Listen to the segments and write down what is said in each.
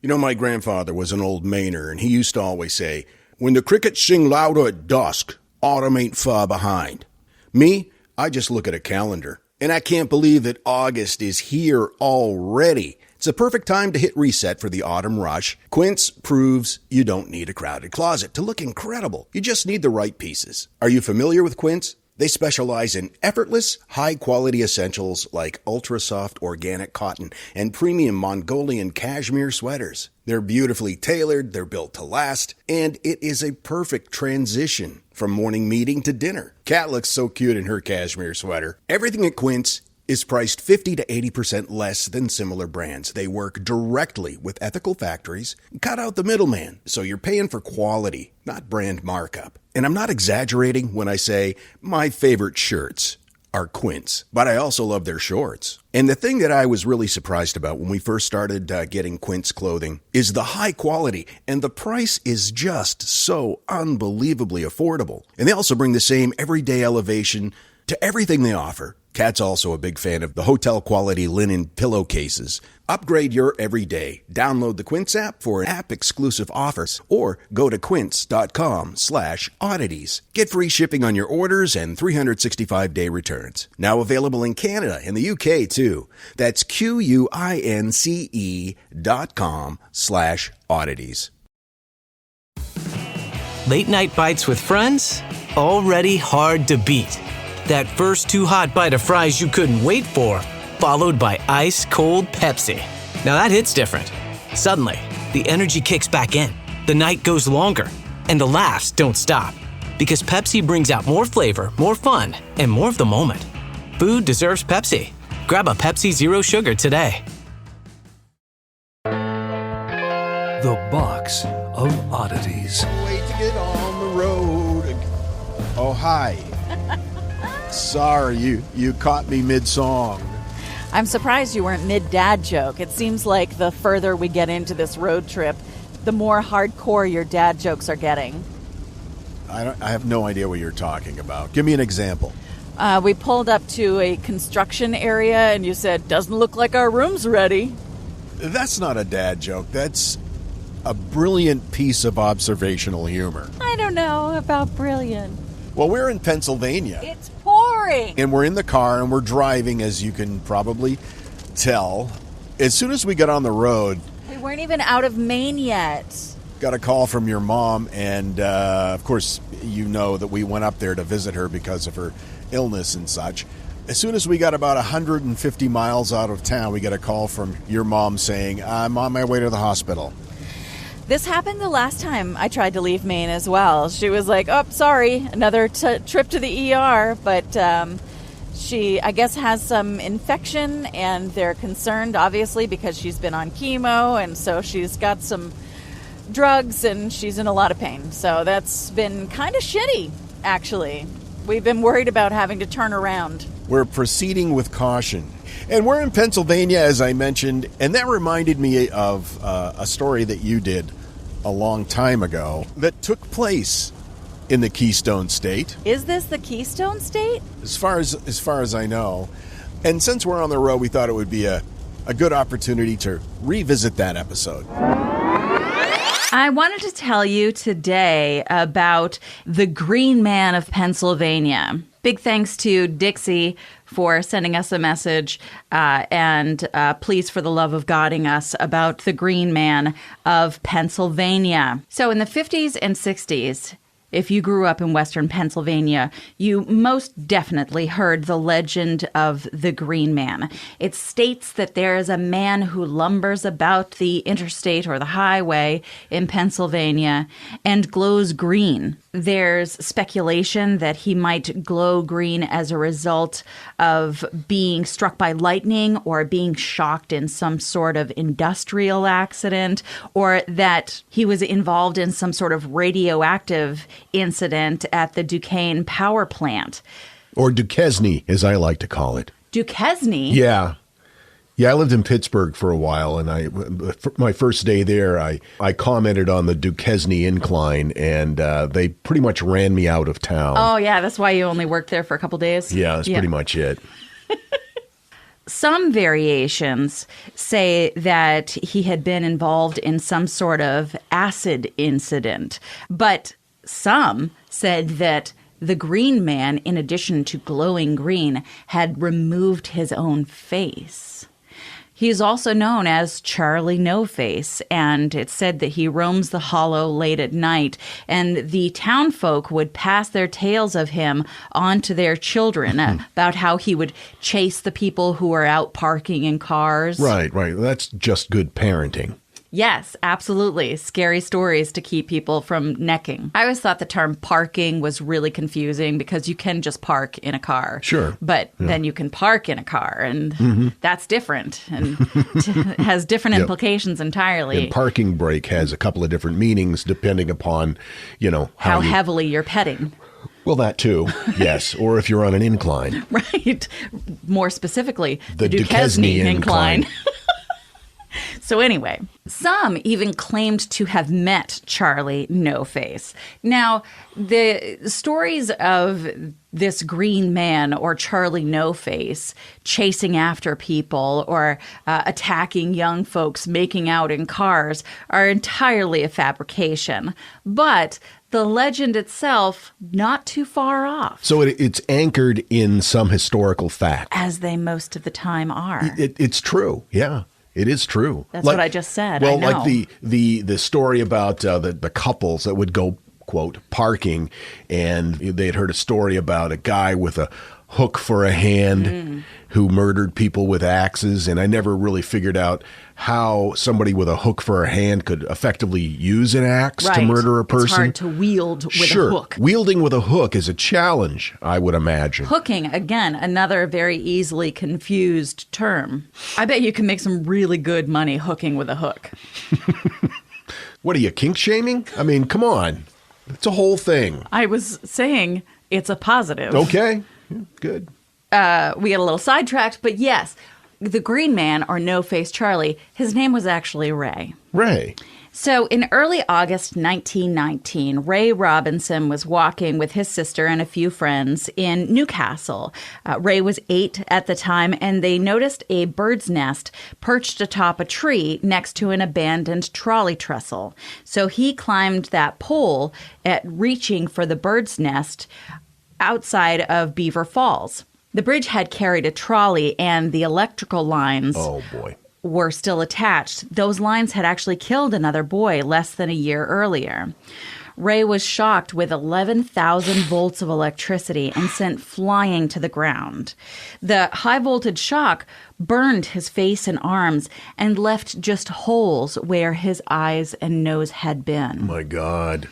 You know, my grandfather was an old Mainer, and he used to always say, when the crickets sing louder at dusk, autumn ain't far behind. Me, I just look at a calendar, and I can't believe that August is here already. It's a perfect time to hit reset for the autumn rush. Quince proves you don't need a crowded closet to look incredible. You just need the right pieces. Are you familiar with Quince? They specialize in effortless, high-quality essentials like ultra-soft organic cotton and premium Mongolian cashmere sweaters. They're beautifully tailored, they're built to last, and it is a perfect transition from morning meeting to dinner. Kat looks so cute in her cashmere sweater. Everything at Quince is priced 50 to 80% less than similar brands. They work directly with ethical factories and cut out the middleman, so you're paying for quality, not brand markup. And I'm not exaggerating when I say my favorite shirts are Quince, but I also love their shorts. And the thing that I was really surprised about when we first started getting Quince clothing is the high quality, and the price is just so unbelievably affordable. And they also bring the same everyday elevation to everything they offer. Kat's also a big fan of the hotel-quality linen pillowcases. Upgrade your everyday. Download the Quince app for app-exclusive offers or go to quince.com/oddities. Get free shipping on your orders and 365-day returns. Now available in Canada and the UK, too. That's QUINCE.com/oddities. Late night bites with friends? Already hard to beat. That first too hot bite of fries you couldn't wait for, followed by ice-cold Pepsi. Now that hits different. Suddenly, the energy kicks back in, the night goes longer, and the laughs don't stop. Because Pepsi brings out more flavor, more fun, and more of the moment. Food deserves Pepsi. Grab a Pepsi Zero Sugar today. The Box of Oddities. Wait to get on the road. Oh, hi. Sorry, you caught me mid-song. I'm surprised you weren't mid-dad joke. It seems like the further we get into this road trip, the more hardcore your dad jokes are getting. I have no idea what you're talking about. Give me an example. We pulled up to a construction area and you said, doesn't look like our room's ready. That's not a dad joke. That's a brilliant piece of observational humor. I don't know about brilliant. Well, we're in Pennsylvania. It's pouring. And we're in the car and we're driving, as you can probably tell. As soon as we got on the road... We weren't even out of Maine yet. Got a call from your mom, and of course, you know that we went up there to visit her because of her illness and such. As soon as we got about 150 miles out of town, we got a call from your mom saying, I'm on my way to the hospital. This happened the last time I tried to leave Maine as well. She was like, oh, sorry, another trip to the ER. But she, I guess, has some infection, and they're concerned, obviously, because she's been on chemo, and so she's got some drugs, and she's in a lot of pain. So that's been kind of shitty, actually. We've been worried about having to turn around. We're proceeding with caution. And we're in Pennsylvania, as I mentioned, and that reminded me of a story that you did a long time ago that took place in the Keystone State. Is this the Keystone State? As far as I know. And since we're on the road, we thought it would be a good opportunity to revisit that episode. I wanted to tell you today about the Green Man of Pennsylvania. Big thanks to Dixie for sending us a message and please, for the love of Godding us about the Green Man of Pennsylvania. So in the 50s and 60s, if you grew up in Western Pennsylvania, you most definitely heard the legend of the Green Man. It states that there is a man who lumbers about the interstate or the highway in Pennsylvania and glows green. There's speculation that he might glow green as a result of being struck by lightning or being shocked in some sort of industrial accident, or that he was involved in some sort of radioactive incident at the Duquesne power plant. Or Duquesne, as I like to call it. Duquesne? Yeah. Yeah, I lived in Pittsburgh for a while, and my first day there, I commented on the Duquesne incline, and they pretty much ran me out of town. Oh, yeah, that's why you only worked there for a couple days? Yeah, that's pretty much it. Some variations say that he had been involved in some sort of acid incident, but some said that the Green Man, in addition to glowing green, had removed his own face. He is also known as Charlie No Face, and it's said that he roams the hollow late at night, and the townfolk would pass their tales of him on to their children about how he would chase the people who were out parking in cars. Right. That's just good parenting. Yes, absolutely. Scary stories to keep people from necking. I always thought the term parking was really confusing because you can just park in a car. Sure. But then you can park in a car, and that's different and has different implications entirely. And parking brake has a couple of different meanings depending upon, how heavily you're petting. Well, that too, yes. Or if you're on an incline. Right. More specifically, the Duquesne Duquesne incline. So anyway, some even claimed to have met Charlie No Face. Now, the stories of this Green Man or Charlie No Face chasing after people or attacking young folks making out in cars are entirely a fabrication. But the legend itself, not too far off. So it's anchored in some historical fact. As they most of the time are. It's true, yeah. It is true. That's what I just said. Well, I know. like the story about the couples that would go, quote, parking, and they'd heard a story about a guy with a hook for a hand who murdered people with axes, and I never really figured out how somebody with a hook for a hand could effectively use an axe to murder a person. It's hard to wield with a hook. Wielding with a hook is a challenge, I would imagine. Hooking, again, another very easily confused term. I bet you can make some really good money hooking with a hook. What are you, kink shaming? I mean, come on. It's a whole thing. I was saying it's a positive. Okay, yeah, good. We got a little sidetracked, but yes, the Green Man, or No Face Charlie, his name was actually Ray. Ray. So in early August 1919, Ray Robinson was walking with his sister and a few friends in Newcastle. Ray was 8 at the time, and they noticed a bird's nest perched atop a tree next to an abandoned trolley trestle. So he climbed that pole reaching for the bird's nest outside of Beaver Falls. The bridge had carried a trolley, and the electrical lines were still attached. Those lines had actually killed another boy less than a year earlier. Ray was shocked with 11,000 volts of electricity and sent flying to the ground. The high-voltage shock burned his face and arms and left just holes where his eyes and nose had been. My God.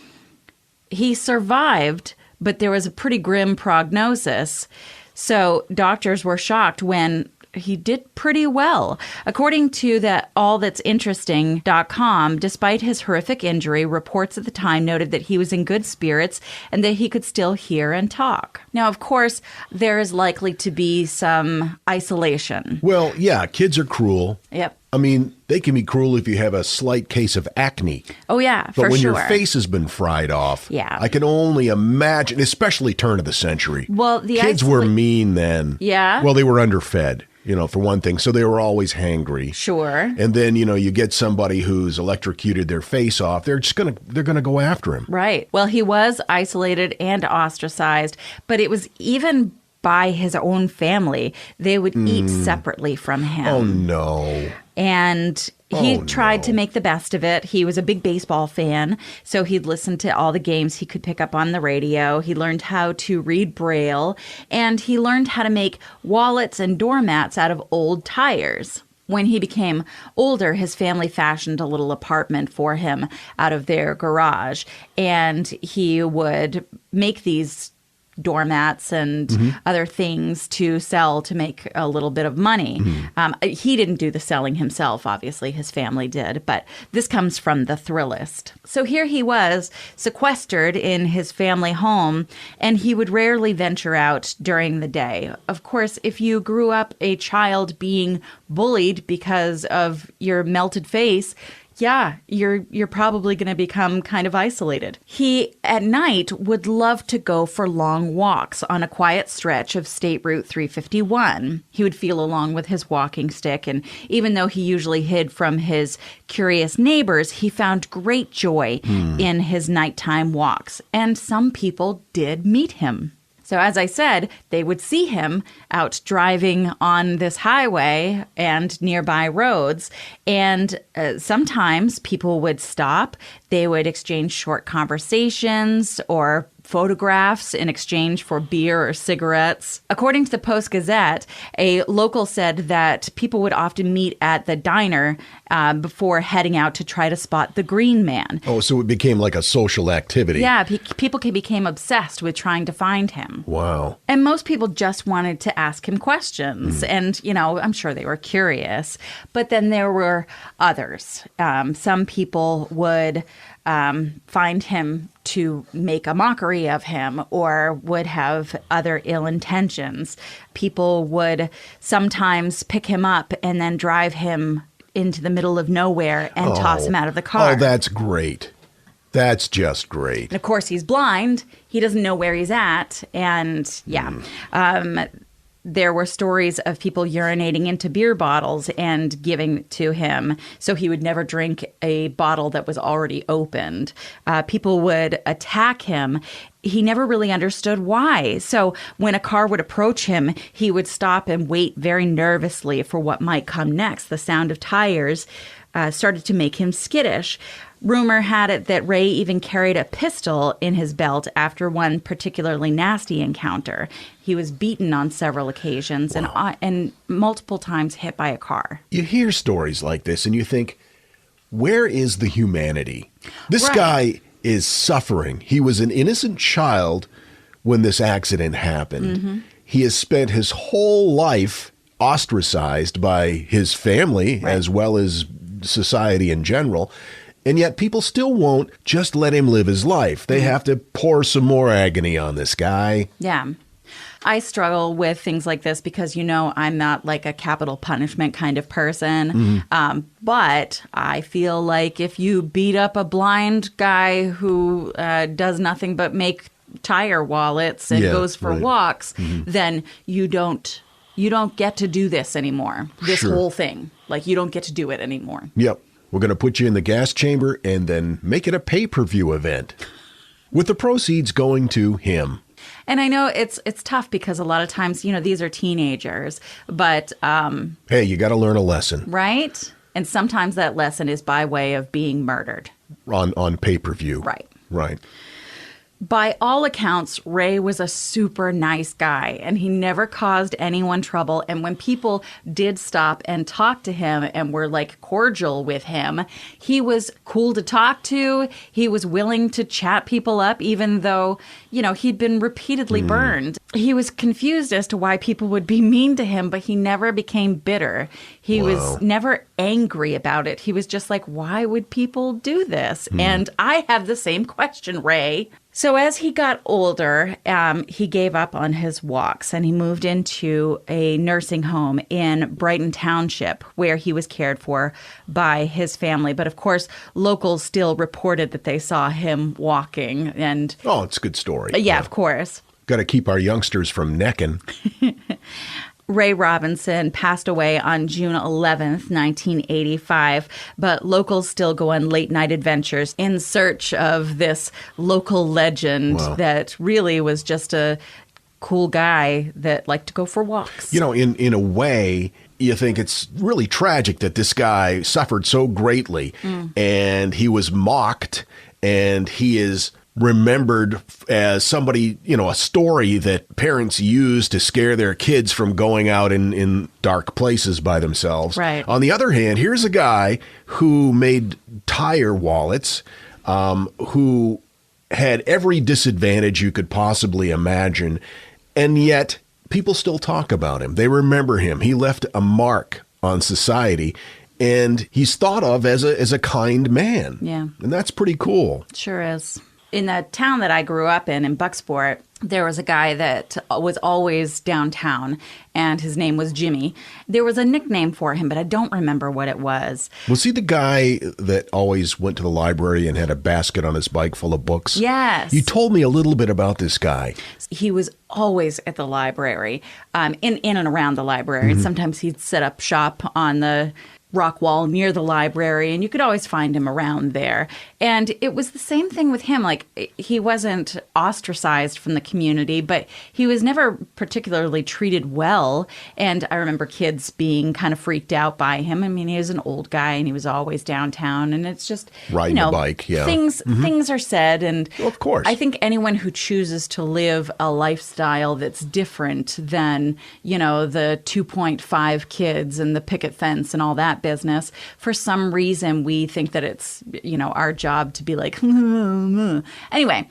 He survived, but there was a pretty grim prognosis. So doctors were shocked when he did pretty well. According to the allthat'sinteresting.com, despite his horrific injury, reports at the time noted that he was in good spirits and that he could still hear and talk. Now, of course, there is likely to be some isolation. Well, yeah, kids are cruel. Yep. I mean, they can be cruel if you have a slight case of acne. Oh, yeah, for sure. But when your face has been fried off, yeah. I can only imagine, especially turn of the century. Well, the kids were mean then. Yeah? Well, they were underfed, for one thing. So they were always hangry. Sure. And then, you get somebody who's electrocuted their face off. They're going to go after him. Right. Well, he was isolated and ostracized, but it was even by his own family. They would eat separately from him. Oh, no. And he tried to make the best of it. He was a big baseball fan, so he'd listen to all the games he could pick up on the radio. He learned how to read Braille, and he learned how to make wallets and doormats out of old tires. When he became older, his family fashioned a little apartment for him out of their garage, and he would make these doormats and other things to sell to make a little bit of money. He didn't do the selling himself, obviously. His family did, but this comes from the Thrillist. So here he was, sequestered in his family home, and he would rarely venture out during the day. Of course, if you grew up a child being bullied because of your melted face, yeah, you're probably going to become kind of isolated. He, at night, would love to go for long walks on a quiet stretch of State Route 351. He would feel along with his walking stick, and even though he usually hid from his curious neighbors, he found great joy in his nighttime walks, and some people did meet him. So as I said, they would see him out driving on this highway and nearby roads. And sometimes people would stop. They would exchange short conversations or photographs in exchange for beer or cigarettes. According to the Post-Gazette, a local said that people would often meet at the diner before heading out to try to spot the Green Man. Oh, so it became like a social activity. Yeah, people became obsessed with trying to find him. Wow. And most people just wanted to ask him questions. And, I'm sure they were curious. But then there were others. Some people would find him to make a mockery of him or would have other ill intentions. People would sometimes pick him up and then drive him into the middle of nowhere and toss him out of the car. Oh, that's great. That's just great. And of course, he's blind. He doesn't know where he's at. And there were stories of people urinating into beer bottles and giving to him, so he would never drink a bottle that was already opened. People would attack him. He never really understood why. So when a car would approach him, he would stop and wait very nervously for what might come next. The sound of tires started to make him skittish. Rumor had it that Ray even carried a pistol in his belt after one particularly nasty encounter. He was beaten on several occasions and multiple times hit by a car. You hear stories like this and you think, where is the humanity? This guy is suffering. He was an innocent child when this accident happened. He has spent his whole life ostracized by his family as well as society in general. And yet people still won't just let him live his life. They have to pour some more agony on this guy. Yeah. I struggle with things like this because, I'm not like a capital punishment kind of person. But I feel like if you beat up a blind guy who does nothing but make tire wallets and goes for walks, then you don't get to do this anymore. This whole thing. Like, you don't get to do it anymore. Yep. We're going to put you in the gas chamber and then make it a pay-per-view event with the proceeds going to him. And I know it's tough because a lot of times, these are teenagers, but... hey, you got to learn a lesson. Right? And sometimes that lesson is by way of being murdered. On pay-per-view. Right. Right. By all accounts, Ray was a super nice guy, and he never caused anyone trouble. And when people did stop and talk to him and were like cordial with him, he was cool to talk to. He was willing to chat people up, even though, he'd been repeatedly burned. He was confused as to why people would be mean to him, but he never became bitter. He was never angry about it. He was just like, why would people do this? And I have the same question, Ray. So as he got older, he gave up on his walks and he moved into a nursing home in Brighton Township where he was cared for by his family. But of course, locals still reported that they saw him walking. And oh, it's a good story. Yeah, of course. Got to keep our youngsters from necking. Ray Robinson passed away on June 11th, 1985, but locals still go on late-night adventures in search of this local legend that really was just a cool guy that liked to go for walks. In a way, you think it's really tragic that this guy suffered so greatly and he was mocked and he is remembered as somebody, a story that parents use to scare their kids from going out in dark places by themselves. Right. On the other hand, here's a guy who made tire wallets, who had every disadvantage you could possibly imagine, and yet people still talk about him. They remember him. He left a mark on society, and he's thought of as a kind man. Yeah. And that's pretty cool. Sure is. In the town that I grew up in Bucksport, there was a guy that was always downtown, and his name was Jimmy. There was a nickname for him, but I don't remember what it was. Was he the guy that always went to the library and had a basket on his bike full of books? Yes. You told me a little bit about this guy. He was always at the library, in and around the library. And sometimes he'd set up shop on the rock wall near the library, and you could always find him around there. And it was the same thing with him. Like, he wasn't ostracized from the community, but he was never particularly treated well. And I remember kids being kind of freaked out by him. I mean, he was an old guy, and he was always downtown, and it's just, riding the bike, yeah. Things are said, and well, of course. I think anyone who chooses to live a lifestyle that's different than, the 2.5 kids and the picket fence and all that business, for some reason we think that it's, our job to be like, anyway,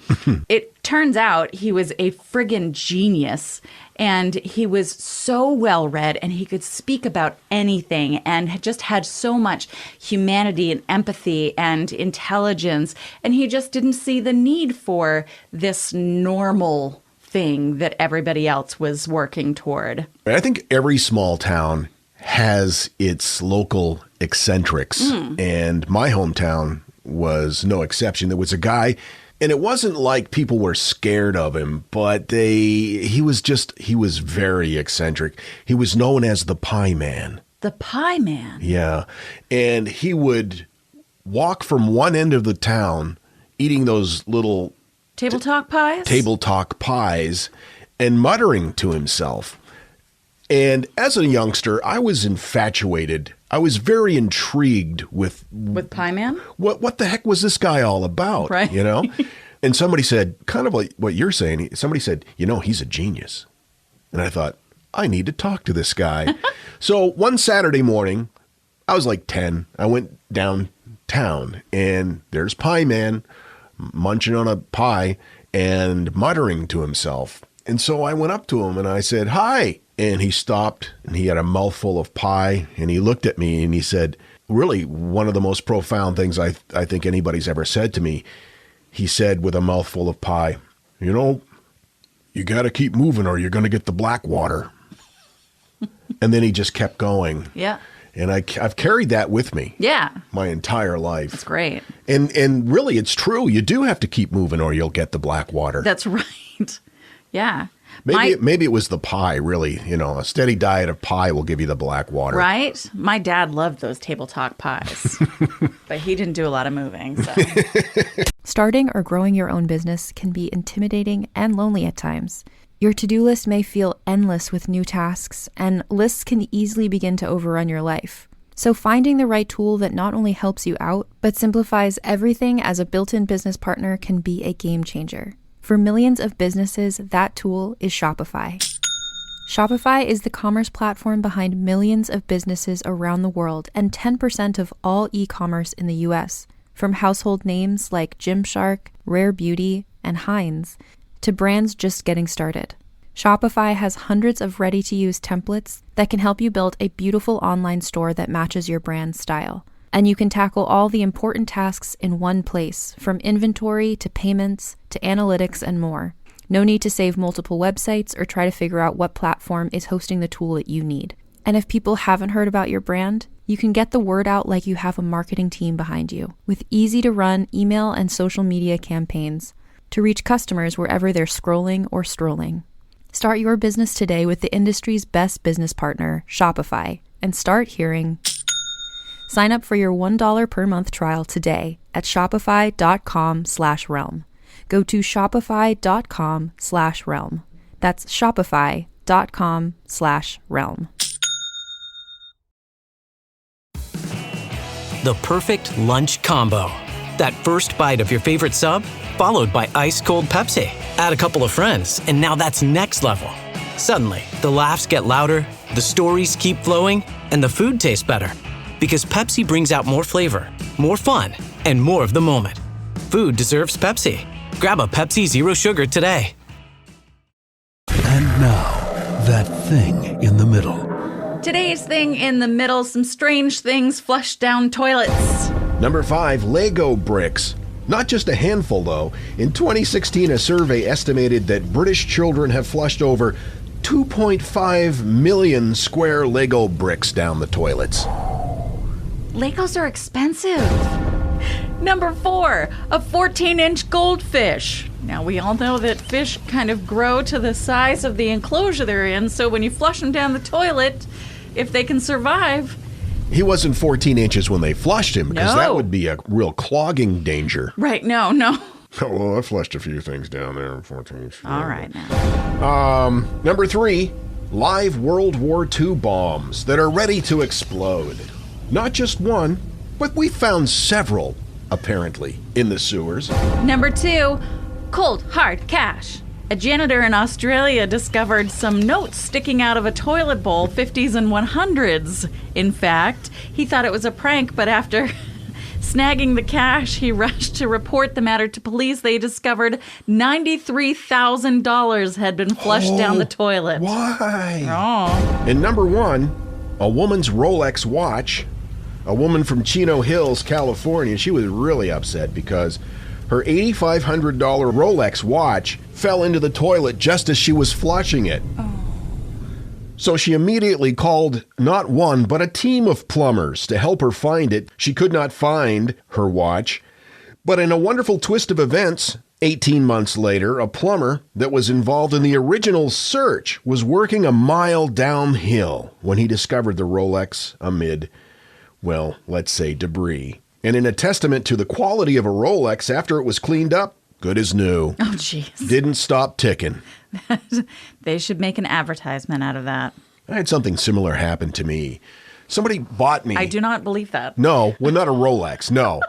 it turns out he was a friggin' genius, and he was so well read, and he could speak about anything, and just had so much humanity and empathy and intelligence, and he just didn't see the need for this normal thing that everybody else was working toward. I think every small town has its local eccentrics, and my hometown was no exception. There was a guy, and it wasn't like people were scared of him, but he was very eccentric. He was known as the Pie Man. The Pie Man? Yeah. And he would walk from one end of the town eating those little Table talk pies? Table talk pies and muttering to himself. And as a youngster, I was infatuated. I was very intrigued with Pie Man? What the heck was this guy all about? Right. And somebody said, kind of like what you're saying, somebody said, he's a genius. And I thought, I need to talk to this guy. So one Saturday morning, I was like 10. I went downtown, and there's Pie Man munching on a pie and muttering to himself. And so I went up to him and I said, hi. And he stopped, and he had a mouthful of pie, and he looked at me and he said, really one of the most profound things I think anybody's ever said to me. He said with a mouthful of pie, you got to keep moving or you're going to get the black water. And then he just kept going. Yeah. And I've carried that with me. Yeah. My entire life. That's great. And really, it's true. You do have to keep moving or you'll get the black water. That's right. Yeah. Maybe it was the pie, really. A steady diet of pie will give you the black water. Right? My dad loved those table talk pies, but he didn't do a lot of moving. So. Starting or growing your own business can be intimidating and lonely at times. Your to-do list may feel endless with new tasks, and lists can easily begin to overrun your life. So finding the right tool that not only helps you out, but simplifies everything as a built-in business partner can be a game changer. For millions of businesses, that tool is Shopify. Shopify is the commerce platform behind millions of businesses around the world and 10% of all e-commerce in the US. From household names like Gymshark, Rare Beauty, and Heinz, to brands just getting started. Shopify has hundreds of ready-to-use templates that can help you build a beautiful online store that matches your brand's style. And you can tackle all the important tasks in one place, from inventory to payments to analytics and more. No need to save multiple websites or try to figure out what platform is hosting the tool that you need. And if people haven't heard about your brand, you can get the word out like you have a marketing team behind you, with easy-to-run email and social media campaigns to reach customers wherever they're scrolling or strolling. Start your business today with the industry's best business partner, Shopify, and start hearing. Sign up for your $1 per month trial today at shopify.com/realm. Go to shopify.com/realm. That's shopify.com/realm. The perfect lunch combo. That first bite of your favorite sub, followed by ice-cold Pepsi. Add a couple of friends, and now that's next level. Suddenly, the laughs get louder, the stories keep flowing, and the food tastes better. Because Pepsi brings out more flavor, more fun, and more of the moment. Food deserves Pepsi. Grab a Pepsi Zero Sugar today. And now, that thing in the middle. Today's thing in the middle, some strange things flushed down toilets. Number 5, Lego bricks. Not just a handful, though. In 2016, a survey estimated that British children have flushed over 2.5 million square Lego bricks down the toilets. Legos are expensive. Number 4, a 14-inch goldfish. Now, we all know that fish kind of grow to the size of the enclosure they're in, so when you flush them down the toilet, if they can survive... He wasn't 14 inches when they flushed him, because No. that would be a real clogging danger. Right, no. Oh, well, I flushed a few things down there in 14 inches. All right, now. Number 3, live World War II bombs that are ready to explode. Not just one, but we found several, apparently, in the sewers. Number 2, cold, hard cash. A janitor in Australia discovered some notes sticking out of a toilet bowl, 50s and 100s. In fact, he thought it was a prank, but after snagging the cash, he rushed to report the matter to police. They discovered $93,000 had been flushed down the toilet. Why? Oh. And number 1, a woman's Rolex watch. A woman from Chino Hills, California, she was really upset because her $8,500 Rolex watch fell into the toilet just as she was flushing it. So she immediately called not one, but a team of plumbers to help her find it. She could not find her watch. But in a wonderful twist of events, 18 months later, a plumber that was involved in the original search was working a mile downhill when he discovered the Rolex amid, well, let's say debris. And in a testament to the quality of a Rolex, after it was cleaned up, good as new. Oh, jeez. Didn't stop ticking. They should make an advertisement out of that. I had something similar happen to me. Somebody bought me. I do not believe that. No, well, not a Rolex. No.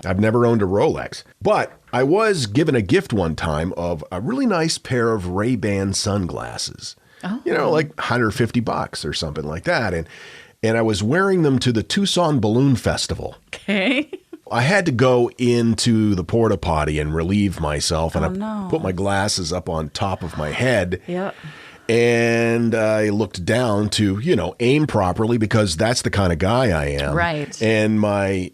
I've never owned a Rolex. But I was given a gift one time of a really nice pair of Ray-Ban sunglasses. Oh. You know, like $150 or something like that. And I was wearing them to the Tucson Balloon Festival. Okay. I had to go into the porta potty and relieve myself, and no. put my glasses up on top of my head. Yep. And I looked down to, aim properly because that's the kind of guy I am. Right. And my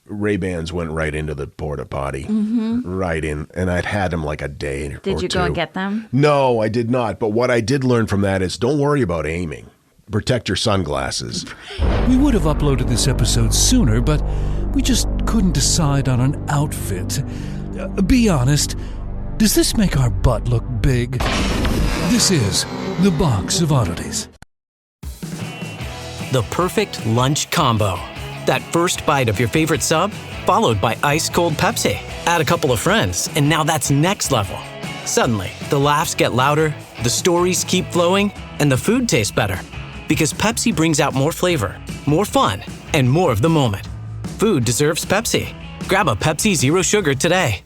Ray-Bans went right into the porta potty. Mm-hmm. Right in. And I'd had them like a day or two. Did you go and get them? No, I did not. But what I did learn from that is don't worry about aiming. Protect your sunglasses. We would have uploaded this episode sooner, but we just couldn't decide on an outfit. Be honest, does this make our butt look big? This is the Box of Oddities. The perfect lunch combo. That first bite of your favorite sub, followed by ice-cold Pepsi. Add a couple of friends, and now that's next level. Suddenly, the laughs get louder, the stories keep flowing, and the food tastes better. Because Pepsi brings out more flavor, more fun, and more of the moment. Food deserves Pepsi. Grab a Pepsi Zero Sugar today.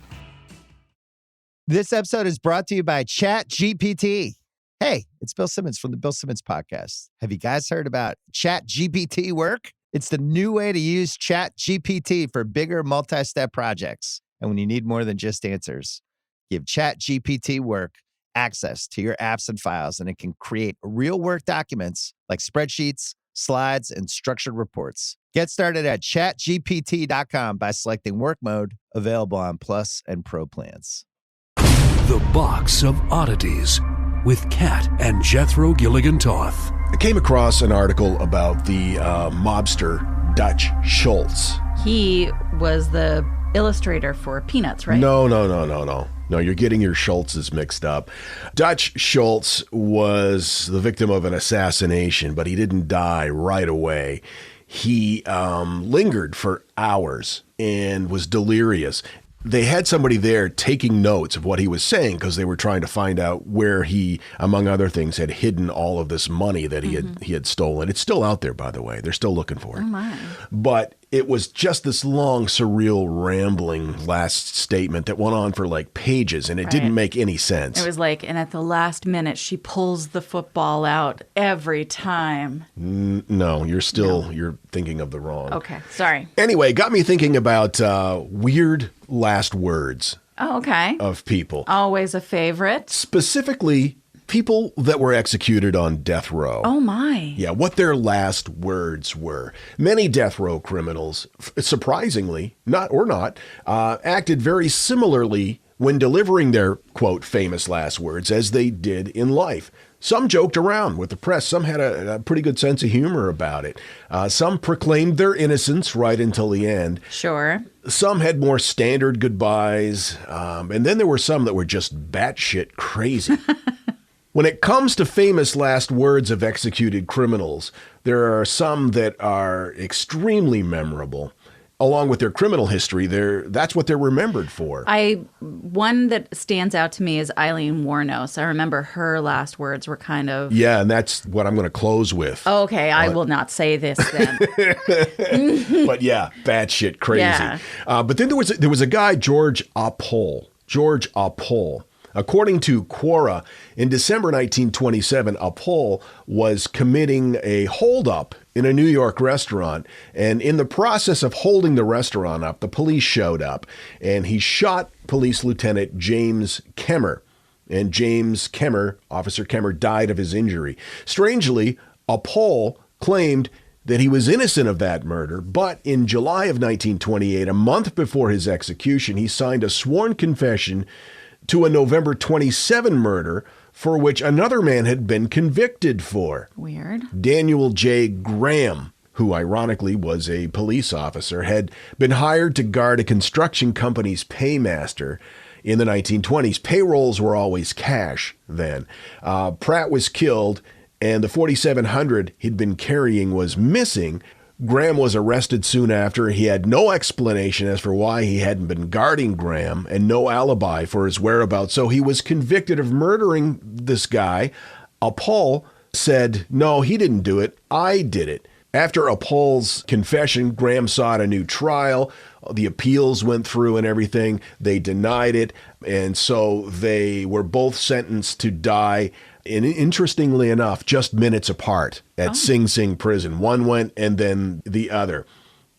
This episode is brought to you by ChatGPT. Hey, it's Bill Simmons from the Bill Simmons Podcast. Have you guys heard about ChatGPT work? It's the new way to use ChatGPT for bigger multi-step projects. And when you need more than just answers, give ChatGPT work access to your apps and files, and it can create real work documents like spreadsheets, slides, and structured reports. Get started at chatgpt.com by selecting work mode, available on Plus and Pro plans. The Box of Oddities with Kat and Jethro Gilligan Toth. I came across an article about the mobster Dutch Schultz. He was the illustrator for Peanuts, right? No. No, you're getting your Schultzes mixed up. Dutch Schultz was the victim of an assassination, but he didn't die right away. He lingered for hours and was delirious. They had somebody there taking notes of what he was saying because they were trying to find out where he, among other things, had hidden all of this money that he had stolen. It's still out there, by the way. They're still looking for it. Oh my. But it was just this long, surreal, rambling last statement that went on for like pages, and it didn't make any sense. It was like, and at the last minute, she pulls the football out every time. No, you're thinking of the wrong. Okay, sorry. Anyway, it got me thinking about weird last words Oh, okay. of people. Always a favorite. Specifically, people that were executed on death row. Oh, my. Yeah, what their last words were. Many death row criminals, surprisingly, acted very similarly when delivering their, quote, famous last words as they did in life. Some joked around with the press. Some had a pretty good sense of humor about it. Some proclaimed their innocence right until the end. Sure. Some had more standard goodbyes. And then there were some that were just batshit crazy. When it comes to famous last words of executed criminals, there are some that are extremely memorable. Along with their criminal history, that's what they're remembered for. One that stands out to me is Aileen Wuornos. I remember her last words were kind of... Yeah, and that's what I'm going to close with. Okay, I will not say this then. But yeah, batshit crazy. Yeah. But then there was a guy, George Apol. According to Quora, in December 1927, Apol was committing a holdup in a New York restaurant. And in the process of holding the restaurant up, the police showed up and he shot Police Lieutenant James Kemmer. And Officer Kemmer, died of his injury. Strangely, Apol claimed that he was innocent of that murder, but in July of 1928, a month before his execution, he signed a sworn confession to a November 27 murder for which another man had been convicted for. Weird. Daniel J. Graham, who ironically was a police officer, had been hired to guard a construction company's paymaster in the 1920s. Payrolls were always cash then. Pratt was killed, and the $4,700 he'd been carrying was missing. Graham was arrested soon after. He had no explanation as for why he hadn't been guarding Graham and no alibi for his whereabouts. So he was convicted of murdering this guy. Apol said, no, he didn't do it. I did it. After Apol's confession, Graham sought a new trial. The appeals went through and everything. They denied it. And so they were both sentenced to die. And interestingly enough, just minutes apart at Sing Sing prison. One went and then the other.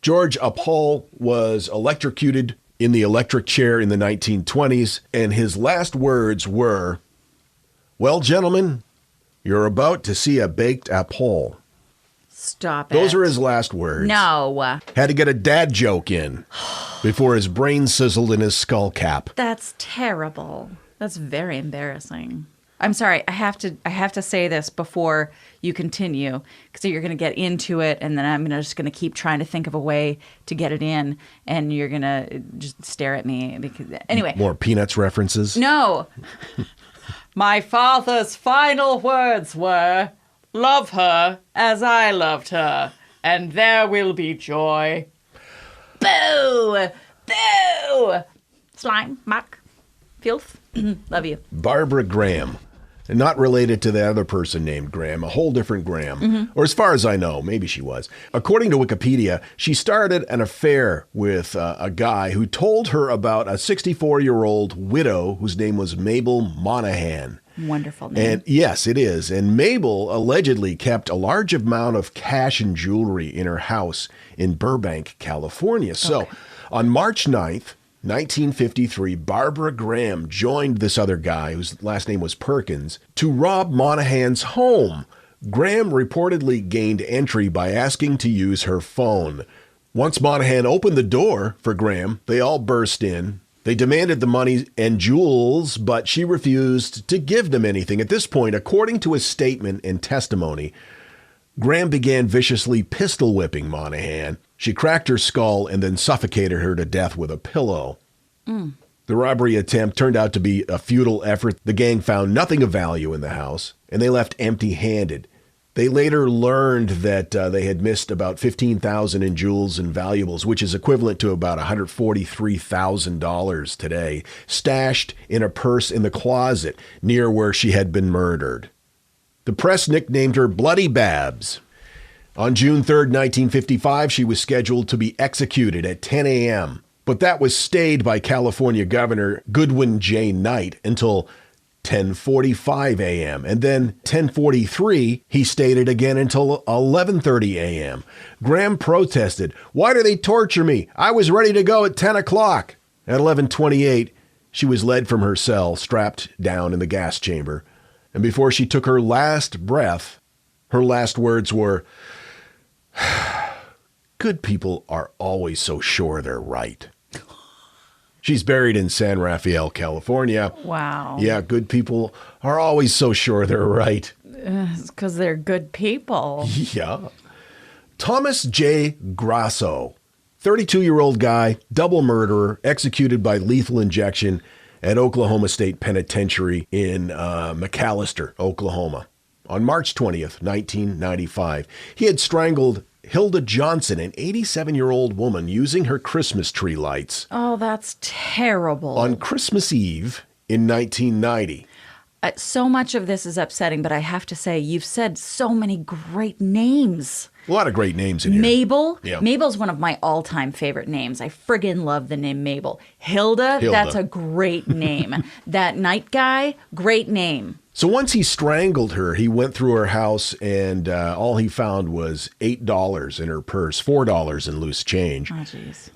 George Apol was electrocuted in the electric chair in the 1920s. And his last words were, well, gentlemen, you're about to see a baked Apol. Stop it. Those are his last words. No. Had to get a dad joke in before his brain sizzled in his skull cap. That's terrible. That's very embarrassing. I'm sorry. I have to say this before you continue because you're going to get into it, and then I'm just going to keep trying to think of a way to get it in, and you're going to just stare at me. Because anyway, more Peanuts references. No. My father's final words were, "Love her as I loved her, and there will be joy." Boo! Boo! Slime, muck, filth. Love you. Barbara Graham. Not related to the other person named Graham, a whole different Graham. Or as far as I know, maybe she was. According to Wikipedia, she started an affair with a guy who told her about a 64-year-old widow whose name was Mabel Monahan. Wonderful name. And yes, it is. And Mabel allegedly kept a large amount of cash and jewelry in her house in Burbank, California. So on March 9th, 1953, Barbara Graham joined this other guy, whose last name was Perkins, to rob Monahan's home. Graham reportedly gained entry by asking to use her phone. Once Monahan opened the door for Graham, they all burst in. They demanded the money and jewels, but she refused to give them anything. At this point, according to his statement and testimony, Graham began viciously pistol whipping Monahan. She cracked her skull and then suffocated her to death with a pillow. The robbery attempt turned out to be a futile effort. The gang found nothing of value in the house, and they left empty-handed. They later learned that they had missed about $15,000 in jewels and valuables, which is equivalent to about $143,000 today, stashed in a purse in the closet near where she had been murdered. The press nicknamed her Bloody Babs. On June 3rd, 1955, she was scheduled to be executed at 10 a.m., but that was stayed by California Governor Goodwin J. Knight until 10:45 a.m. And then 10:43, he stayed it again until 11:30 a.m. Graham protested, "Why do they torture me? I was ready to go at 10 o'clock. At 11:28, she was led from her cell, strapped down in the gas chamber. And before she took her last breath, her last words were, "Good people are always so sure they're right." She's buried in San Rafael, California. Wow. Yeah, good people are always so sure they're right. It's because they're good people. Yeah. Thomas J. Grasso, 32-year-old guy, double murderer, executed by lethal injection at Oklahoma State Penitentiary in McAlester, Oklahoma, on March 20th, 1995. He had strangled Hilda Johnson, an 87-year-old woman, using her Christmas tree lights. Oh, that's terrible. On Christmas Eve in 1990. So much of this is upsetting, but I have to say, you've said so many great names. A lot of great names in here. Mabel. Yeah. Mabel's one of my all-time favorite names. I friggin' love the name Mabel. Hilda. That's a great name. That night guy, great name. So once he strangled her, he went through her house and all he found was $8 in her purse, $4 in loose change,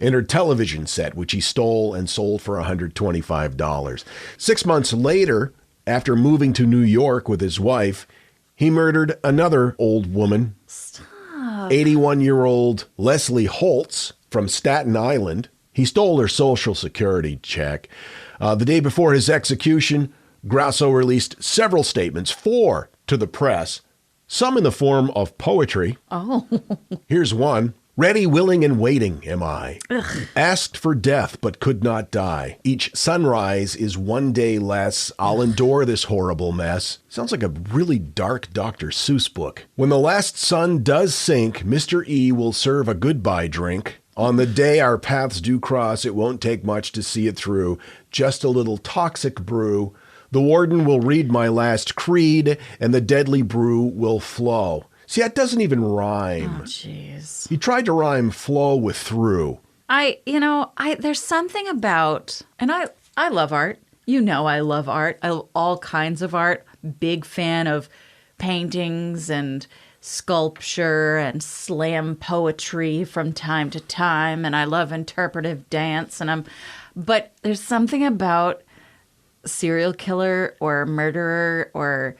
and her television set, which he stole and sold for $125. 6 months later, after moving to New York with his wife, he murdered another old woman, 81-year-old Leslie Holtz from Staten Island. He stole her Social Security check. The day before his execution, Grasso released several statements, 4 to the press, some in the form of poetry. Oh. Here's one. Ready, willing, and waiting am I. Asked for death, but could not die. Each sunrise is one day less. I'll endure this horrible mess. Sounds like a really dark Dr. Seuss book. When the last sun does sink, Mr. E will serve a goodbye drink. On the day our paths do cross, it won't take much to see it through. Just a little toxic brew. The warden will read my last creed, and the deadly brew will flow. See, that doesn't even rhyme. Oh, jeez. He tried to rhyme flow with through. There's something about, and I love art. You know I love art. I love all kinds of art. Big fan of paintings and sculpture and slam poetry from time to time. And I love interpretive dance. But there's something about serial killer or murderer or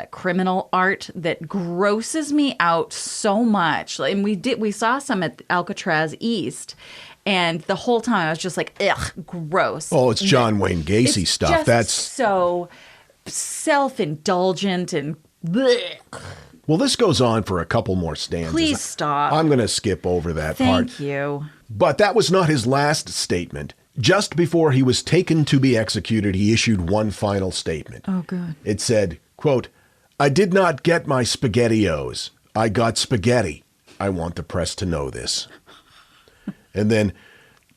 criminal art that grosses me out so much. And we saw some at Alcatraz East, and the whole time I was just like, ugh, gross. Oh, it's John Wayne Gacy it's stuff. Just That's so self-indulgent and blech. Well, this goes on for a couple more stanzas. Please stop. I'm going to skip over that part. Thank you. But that was not his last statement. Just before he was taken to be executed, he issued one final statement. Oh, good. It said, quote, I did not get my SpaghettiOs. I got spaghetti. I want the press to know this. And then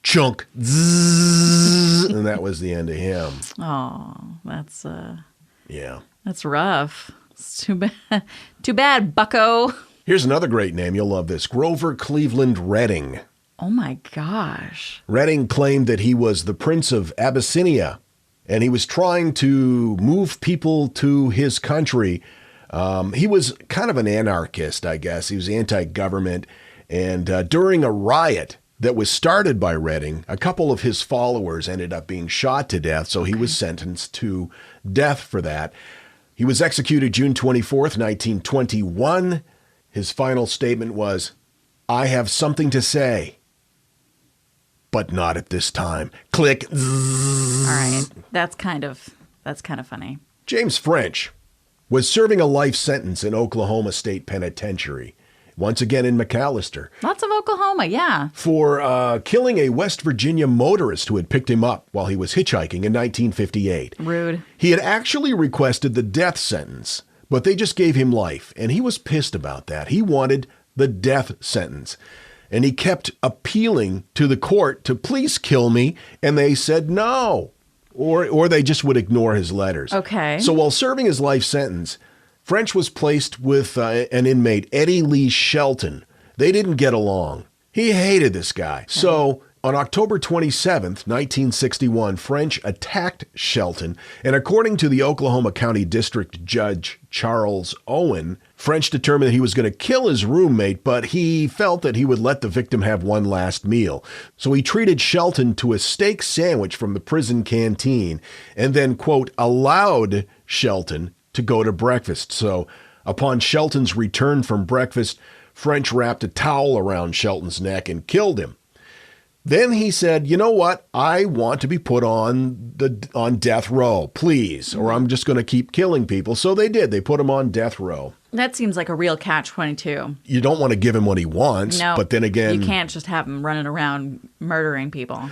chunk, zzz, and that was the end of him. Oh, that's Yeah. that's rough. It's too bad. Too bad, bucko. Here's another great name. You'll love this. Grover Cleveland Redding. Oh, my gosh. Redding claimed that he was the Prince of Abyssinia, and he was trying to move people to his country. He was kind of an anarchist, I guess. He was anti-government. And during a riot that was started by Redding, a couple of his followers ended up being shot to death, so he was sentenced to death for that. He was executed June 24th, 1921. His final statement was, I have something to say, but not at this time. Click. Zzz. All right. That's kind of funny. James French was serving a life sentence in Oklahoma State Penitentiary, once again in McAlester, Lots of Oklahoma, yeah. for killing a West Virginia motorist who had picked him up while he was hitchhiking in 1958. Rude. He had actually requested the death sentence, but they just gave him life, and he was pissed about that. He wanted the death sentence, and he kept appealing to the court to please kill me, and they said no, or they just would ignore his letters. Okay. So while serving his life sentence, French was placed with an inmate, Eddie Lee Shelton. They didn't get along. He hated this guy. So on October 27th, 1961, French attacked Shelton, and according to the Oklahoma County District Judge Charles Owen, French determined that he was going to kill his roommate, but he felt that he would let the victim have one last meal. So he treated Shelton to a steak sandwich from the prison canteen and then, quote, allowed Shelton to go to breakfast. So upon Shelton's return from breakfast, French wrapped a towel around Shelton's neck and killed him. Then he said, you know what? I want to be put on death row, please, or I'm just going to keep killing people. So they did. They put him on death row. That seems like a real catch-22. You don't want to give him what he wants, No, but then again... you can't just have him running around murdering people.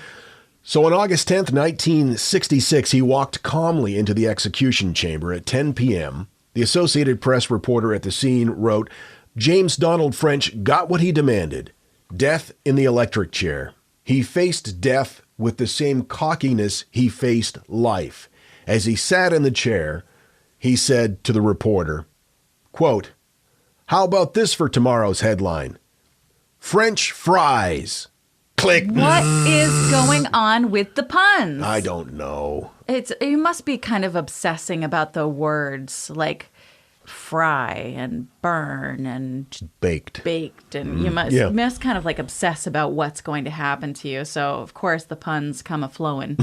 So on August 10th, 1966, he walked calmly into the execution chamber at 10 p.m. The Associated Press reporter at the scene wrote, James Donald French got what he demanded, death in the electric chair. He faced death with the same cockiness he faced life. As he sat in the chair, he said to the reporter, quote, how about this for tomorrow's headline? French fries. Click. What is going on with the puns? I don't know. You must be kind of obsessing about the words like fry and burn and baked. And you must kind of like obsess about what's going to happen to you. So, of course, the puns come a-flowing.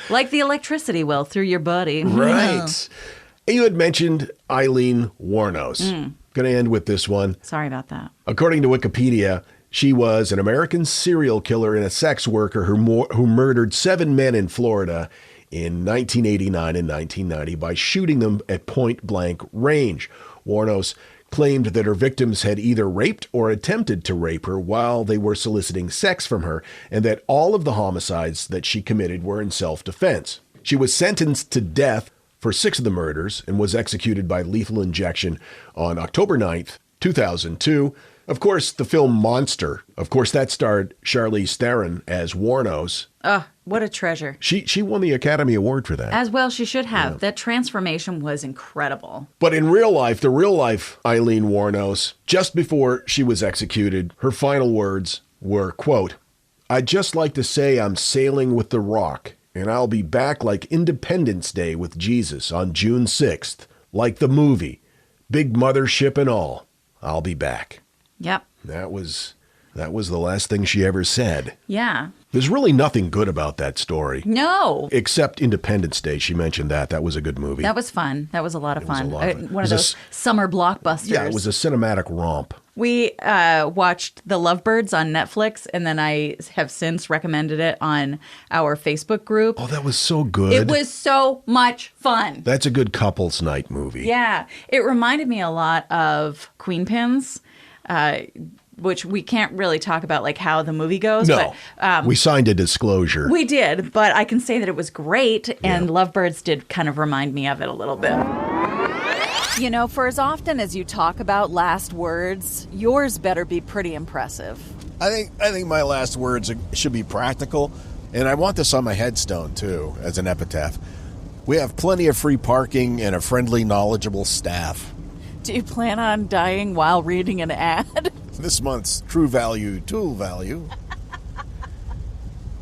Like the electricity will through your body. Right. You had mentioned Aileen Wuornos. Going to end with this one. Sorry about that. According to Wikipedia, she was an American serial killer and a sex worker who murdered 7 men in Florida in 1989 and 1990 by shooting them at point-blank range. Wuornos claimed that her victims had either raped or attempted to rape her while they were soliciting sex from her, and that all of the homicides that she committed were in self-defense. She was sentenced to death for 6 of the murders and was executed by lethal injection on October 9th, 2002. Of course, the film Monster, that starred Charlize Theron as Wuornos. What a treasure. She won the Academy Award for that. As well, she should have. Yeah. That transformation was incredible. But in real life, the real-life Aileen Wuornos, just before she was executed, her final words were, quote, I'd just like to say I'm sailing with the Rock, and I'll be back like Independence Day with Jesus on June 6th, like the movie, big mothership and all. I'll be back. Yep. That was the last thing she ever said. Yeah. There's really nothing good about that story. No. Except Independence Day. She mentioned that. That was a good movie. That was fun. That was a lot of fun. One of those summer blockbusters. Yeah, it was a cinematic romp. We watched The Lovebirds on Netflix, and then I have since recommended it on our Facebook group. Oh, that was so good. It was so much fun. That's a good couples night movie. Yeah. It reminded me a lot of Queen Pins, which we can't really talk about like how the movie goes. No, but, we signed a disclosure. We did, but I can say that it was great, and Lovebirds did kind of remind me of it a little bit. You know, for as often as you talk about last words, yours better be pretty impressive. I think my last words should be practical, and I want this on my headstone, too, as an epitaph. We have plenty of free parking and a friendly, knowledgeable staff. Do you plan on dying while reading an ad? This month's True Value, Tool Value.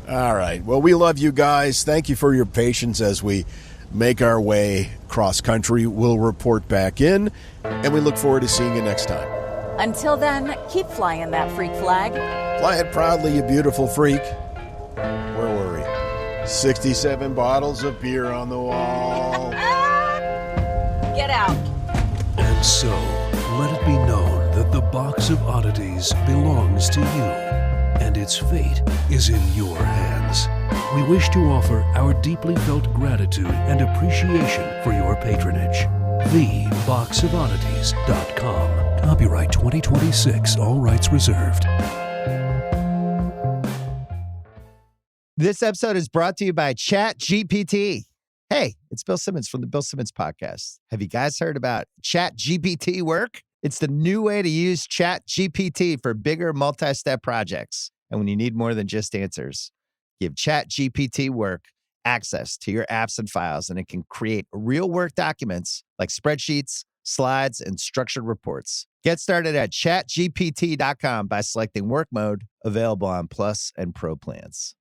All right. Well, we love you guys. Thank you for your patience as we make our way cross country. We'll report back in, and we look forward to seeing you next time. Until then, keep flying that freak flag. Fly it proudly, you beautiful freak. Where were we? 67 bottles of beer on the wall. Get out. And so, let it be known that the Box of Oddities belongs to you, and its fate is in your hands. We wish to offer our deeply felt gratitude and appreciation for your patronage. TheBoxOfOddities.com. Copyright 2026, all rights reserved. This episode is brought to you by ChatGPT. Hey, it's Bill Simmons from the Bill Simmons Podcast. Have you guys heard about ChatGPT work? It's the new way to use ChatGPT for bigger multi-step projects. And when you need more than just answers, give ChatGPT work access to your apps and files, and it can create real work documents like spreadsheets, slides, and structured reports. Get started at chatgpt.com by selecting work mode, available on Plus and Pro plans.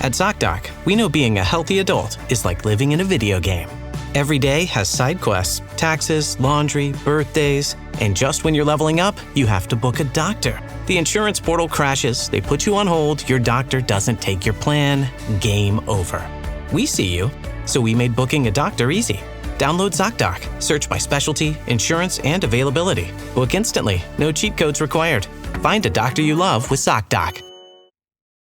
At ZocDoc, we know being a healthy adult is like living in a video game. Every day has side quests, taxes, laundry, birthdays, and just when you're leveling up, you have to book a doctor. The insurance portal crashes, they put you on hold, your doctor doesn't take your plan, game over. We see you. So we made booking a doctor easy. Download ZocDoc, search by specialty, insurance, and availability. Book instantly, no cheat codes required. Find a doctor you love with ZocDoc.